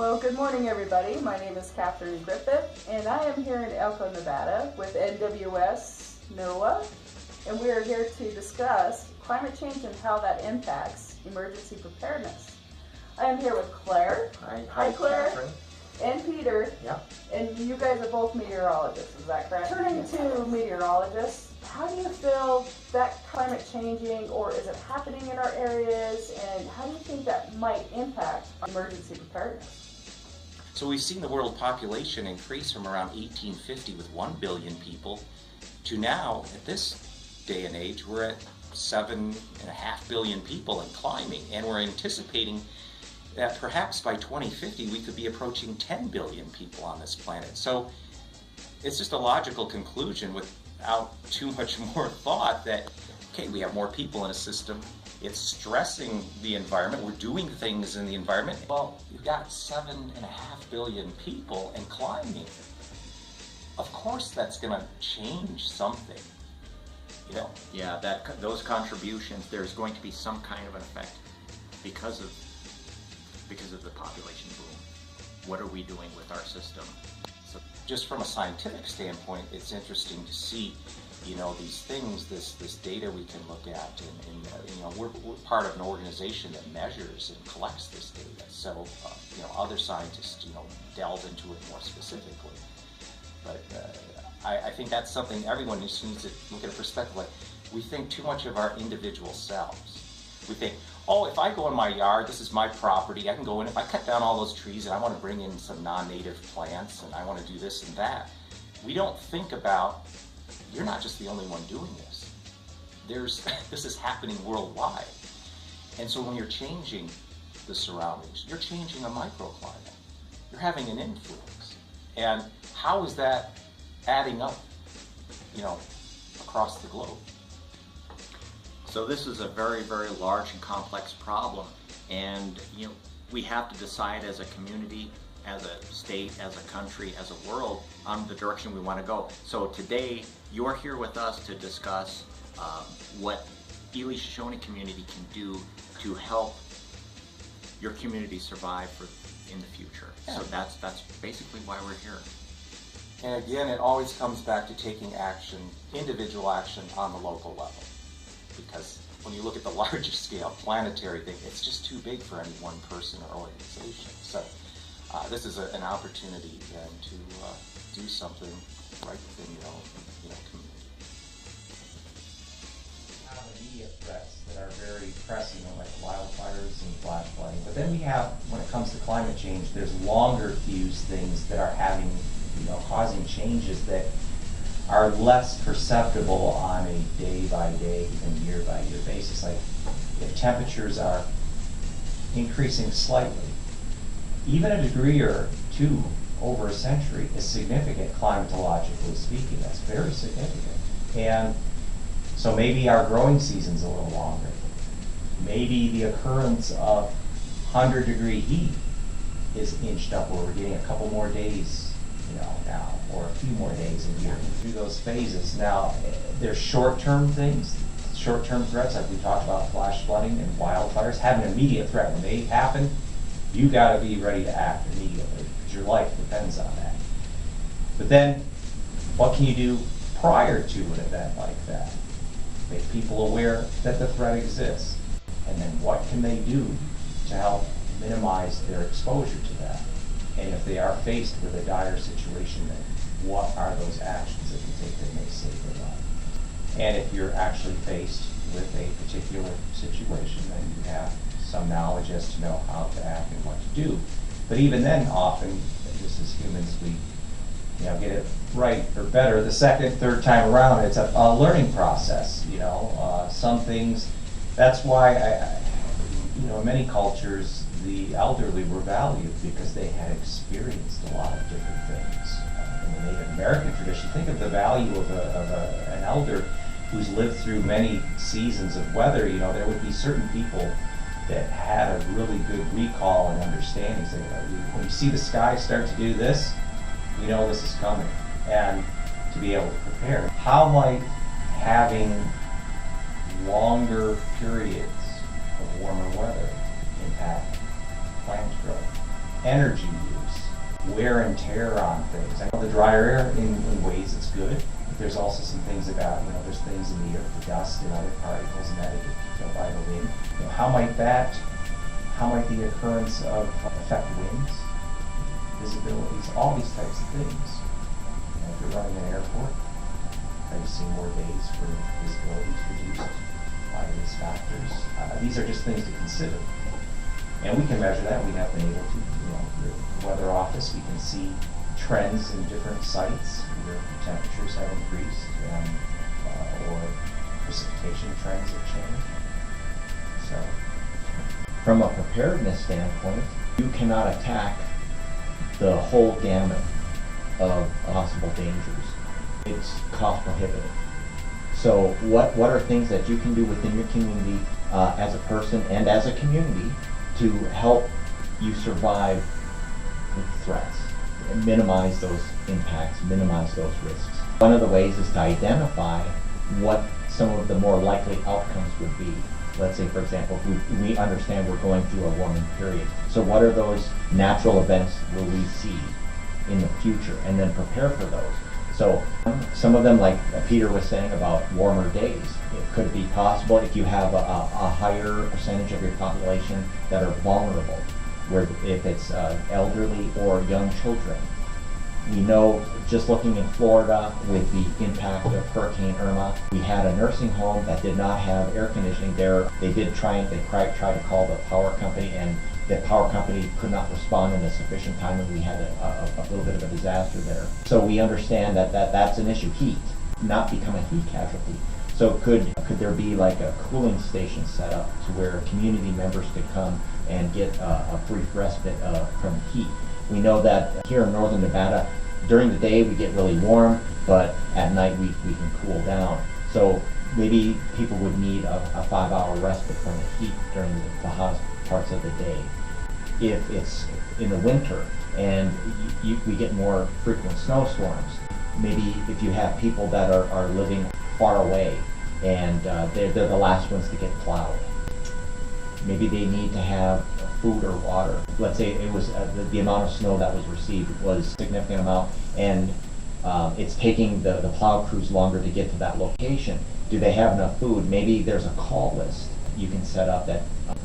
Well, good morning everybody. My name is Catherine Griffith and I am here in Elko, Nevada with NWS, NOAA, and we are here to discuss climate change and how that impacts emergency preparedness. I am here with Claire. Hi Claire. Catherine. And Peter. Yeah. And you guys are both meteorologists, is that correct? Turning to meteorologists, how do you feel that climate changing, or is it happening in our areas, and how do you think that might impact emergency preparedness? So we've seen the world population increase from around 1850 with 1 billion people to now, at this day and age, we're at 7.5 billion people and climbing, and we're anticipating that perhaps by 2050 we could be approaching 10 billion people on this planet. So it's just a logical conclusion without too much more thought that, okay, we have more people in a system, it's stressing the environment, we're doing things in the environment. Well, you've got 7.5 billion people and climbing. Of course that's gonna change something, you know? Yeah, those contributions, there's going to be some kind of an effect because of the population boom. What are we doing with our system? So just from a scientific standpoint, it's interesting to see, you know, these things, this data we can look at, and you know, we're part of an organization that measures and collects this data. So, you know, other scientists, you know, delve into it more specifically. But I think that's something everyone needs to look at a perspective. Like, we think too much of our individual selves. We think, oh, if I go in my yard, this is my property, I can go in, if I cut down all those trees and I want to bring in some non-native plants and I want to do this and that. We don't think about, you're not just the only one doing this. This is happening worldwide. And so when you're changing the surroundings, you're changing a microclimate. You're having an influence. And how is that adding up, you know, across the globe? So this is a very, very large and complex problem, and you know, we have to decide as a community, as a state, as a country, as a world, on the direction we want to go. So today, you're here with us to discuss what Ely Shoshone community can do to help your community survive in the future. Yeah. So that's basically why we're here. And again, it always comes back to taking action, individual action on the local level. Because when you look at the larger scale planetary thing, it's just too big for any one person or organization. So this is an opportunity again to do something right within your own community. We have immediate threats that are very pressing, like wildfires and flash flooding. But then we have, when it comes to climate change, there's longer fuse things that are having, causing changes that are less perceptible on a day-by-day and year-by-year basis. Like if temperatures are increasing slightly, even a degree or two over a century is significant climatologically speaking. That's very significant. And so maybe our growing season's a little longer. Maybe the occurrence of 100-degree heat is inched up, where we're getting a couple more days now, or a few more days a year through those phases. Now, there's short-term things, short-term threats, like we talked about flash flooding and wildfires, have an immediate threat. When they happen, you got to be ready to act immediately, because your life depends on that. But then, what can you do prior to an event like that? Make people aware that the threat exists. And then what can they do to help minimize their exposure to that? And if they are faced with a dire situation, then what are those actions that you take that may save their life? And if you're actually faced with a particular situation, then you have some knowledge as to know how to act and what to do. But even then, often, just as humans, we get it right or better the second, third time around. It's a learning process. Some things. That's why in many cultures, the elderly were valued because they had experienced a lot of different things. In the Native American tradition, think of the value of an elder who's lived through many seasons of weather. There would be certain people that had a really good recall and understanding. So, when you see the sky start to do this, you know this is coming, and to be able to prepare. How might having longer periods of warmer weather impact plant growth? energy use, wear and tear on things. I know the drier air, in ways it's good, but there's also some things about, there's things in the air, the dust and other particles and that get killed by the wind. How might the occurrence of affect winds, visibilities, all these types of things. If you're running an airport, are you seeing more days for visibility reduced by these factors? These are just things to consider. And we can measure that. We have been able to, the weather office, we can see trends in different sites where temperatures have increased or precipitation trends have changed. So, from a preparedness standpoint, you cannot attack the whole gamut of possible dangers. It's cost prohibitive. So what are things that you can do within your community as a person and as a community to help you survive threats, and minimize those impacts, minimize those risks? One of the ways is to identify what some of the more likely outcomes would be. Let's say, for example, we understand we're going through a warming period. So what are those natural events will we see in the future, and then prepare for those? So some of them, like Peter was saying about warmer days, it could be possible if you have a higher percentage of your population that are vulnerable, where if it's elderly or young children. We know, just looking in Florida with the impact of Hurricane Irma, we had a nursing home that did not have air conditioning there. They tried to call the power company, and the power company could not respond in a sufficient time, and we had a little bit of a disaster there. So we understand that's an issue. Heat, not become a heat casualty. So could there be like a cooling station set up to where community members could come and get a brief respite from heat? We know that here in northern Nevada, during the day we get really warm, but at night we can cool down. So maybe people would need a 5-hour respite from the heat during the hottest parts of the day. If it's in the winter and we get more frequent snowstorms, maybe if you have people that are living far away and they're the last ones to get plowed, maybe they need to have food or water. Let's say it was the amount of snow that was received was a significant amount, and it's taking the plow crews longer to get to that location. Do they have enough food? Maybe there's a call list you can set up that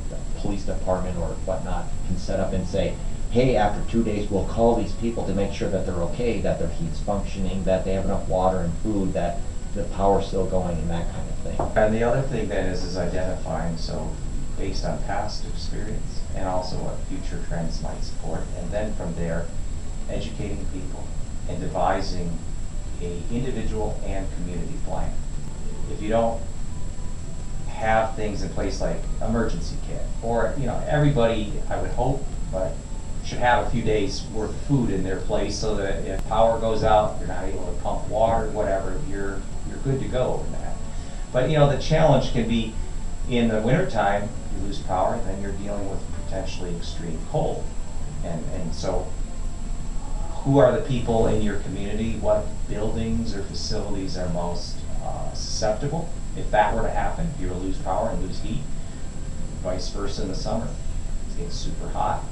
the police department or whatnot can set up and say, hey, after 2 days we'll call these people to make sure that they're okay, that their heat's functioning, that they have enough water and food, that the power's still going, and that kind of thing. And the other thing then is identifying, so based on past experience and also what future trends might support, and then from there educating people and devising a individual and community plan. If you don't have things in place like emergency kit, or everybody, I would hope, but should have a few days worth of food in their place so that if power goes out, you're not able to pump water, whatever, you're good to go in that. But the challenge can be in the wintertime, you lose power, then you're dealing with potentially extreme cold. And so who are the people in your community? What buildings or facilities are most susceptible? If that were to happen, if you were to lose power and lose heat, vice versa in the summer, it's getting super hot.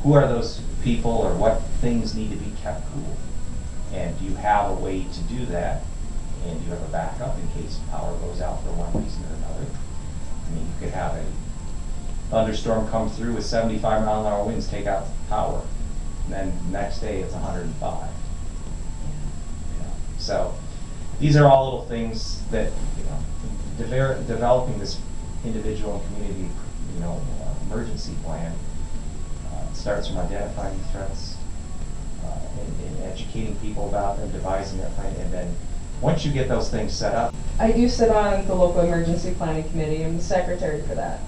Who are those people, or what things need to be kept cool? And do you have a way to do that? And do you have a backup in case power goes out for one reason or another? I mean, you could have a thunderstorm come through with 75-mile-an-hour winds, take out power, and then the next day it's 105. So these are all little things that developing this individual and community emergency plan starts from identifying threats and educating people about them, devising that plan, and then once you get those things set up. I do sit on the local emergency planning committee. I'm the secretary for that.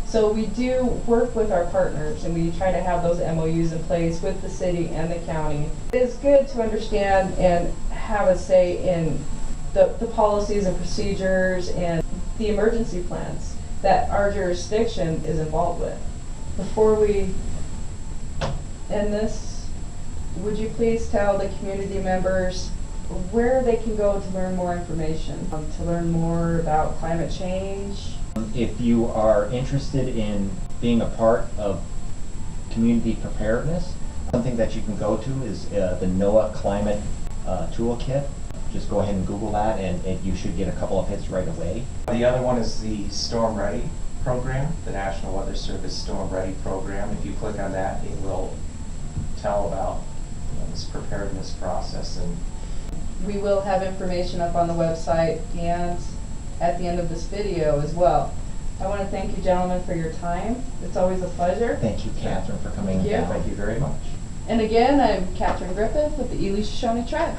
So we do work with our partners, and we try to have those MOUs in place with the city and the county. It is good to understand and have a say in the policies and procedures and the emergency plans that our jurisdiction is involved with. Before we end this, would you please tell the community members where they can go to learn more information, to learn more about climate change? If you are interested in being a part of community preparedness. Something that you can go to is the NOAA Climate Toolkit. Just go ahead and Google that, and you should get a couple of hits right away. The other one is the Storm Ready program, the National Weather Service Storm Ready program. If you click on that, it will tell about this preparedness process. And We will have information up on the website and at the end of this video as well. I want to thank you gentlemen for your time. It's always a pleasure. Thank you, Catherine, for coming. Thank you. thank you very much. And again, I'm Catherine Griffith with the Ely Shoshone Tribe.